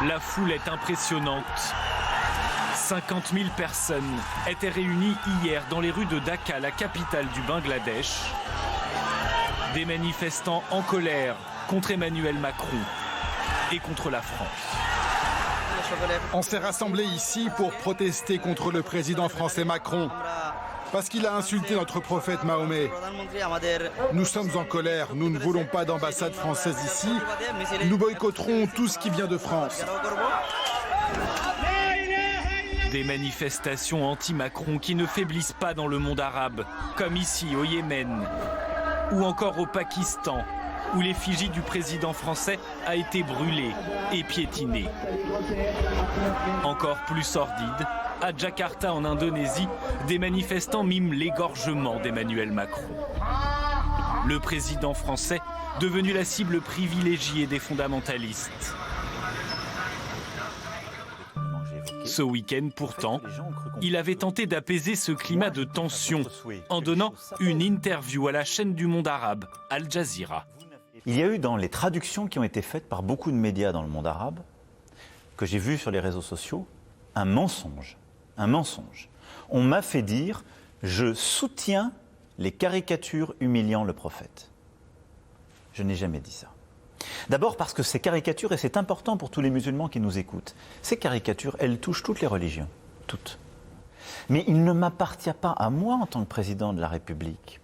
La foule est impressionnante. 50 000 personnes étaient réunies hier dans les rues de Dhaka, la capitale du Bangladesh. Des manifestants en colère contre Emmanuel Macron et contre la France. On s'est rassemblés ici pour protester contre le président français Macron, parce qu'il a insulté notre prophète Mahomet. Nous sommes en colère, nous ne voulons pas d'ambassade française ici. Nous boycotterons tout ce qui vient de France. Des manifestations anti-Macron qui ne faiblissent pas dans le monde arabe, comme ici au Yémen, ou encore au Pakistan, où l'effigie du président français a été brûlée et piétinée. Encore plus sordide, à Jakarta en Indonésie, des manifestants miment l'égorgement d'Emmanuel Macron. Le président français devenu la cible privilégiée des fondamentalistes. Ce week-end, pourtant, il avait tenté d'apaiser ce climat de tension en donnant une interview à la chaîne du monde arabe, Al Jazeera. Il y a eu dans les traductions qui ont été faites par beaucoup de médias dans le monde arabe, que j'ai vu sur les réseaux sociaux, un mensonge. Un mensonge. On m'a fait dire « je soutiens les caricatures humiliant le prophète ». Je n'ai jamais dit ça. D'abord parce que ces caricatures, et c'est important pour tous les musulmans qui nous écoutent, ces caricatures, elles touchent toutes les religions, toutes. Mais il ne m'appartient pas à moi, en tant que président de la République,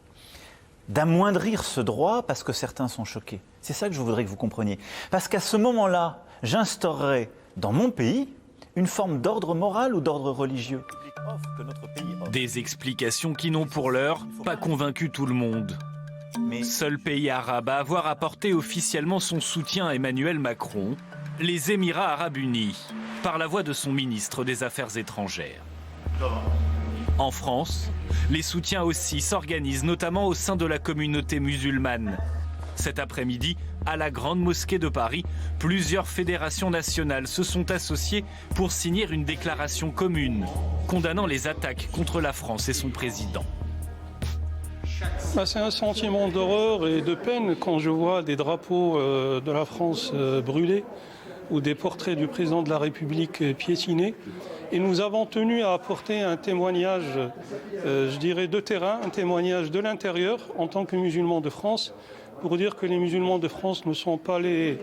d'amoindrir ce droit parce que certains sont choqués. C'est ça que je voudrais que vous compreniez. Parce qu'à ce moment-là, j'instaurerai dans mon pays une forme d'ordre moral ou d'ordre religieux. Des explications qui n'ont pour l'heure pas convaincu tout le monde. Seul pays arabe à avoir apporté officiellement son soutien à Emmanuel Macron, les Émirats arabes unis, par la voix de son ministre des Affaires étrangères. En France, les soutiens aussi s'organisent notamment au sein de la communauté musulmane. Cet après-midi, à la Grande Mosquée de Paris, plusieurs fédérations nationales se sont associées pour signer une déclaration commune, condamnant les attaques contre la France et son président. C'est un sentiment d'horreur et de peine quand je vois des drapeaux de la France brûlés ou des portraits du président de la République piétinés. Et nous avons tenu à apporter un témoignage, je dirais, de terrain, un témoignage de l'intérieur en tant que musulmans de France, pour dire que les musulmans de France ne sont pas les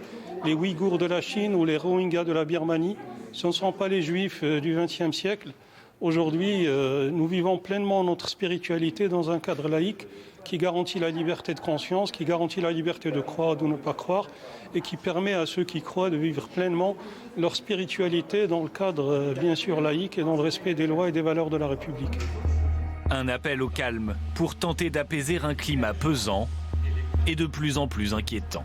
Ouïghours de la Chine ou les Rohingyas de la Birmanie, ce ne sont pas les Juifs du XXe siècle. Aujourd'hui, nous vivons pleinement notre spiritualité dans un cadre laïque qui garantit la liberté de conscience, qui garantit la liberté de croire ou de ne pas croire, et qui permet à ceux qui croient de vivre pleinement leur spiritualité dans le cadre, bien sûr, laïque et dans le respect des lois et des valeurs de la République. Un appel au calme pour tenter d'apaiser un climat pesant et de plus en plus inquiétant.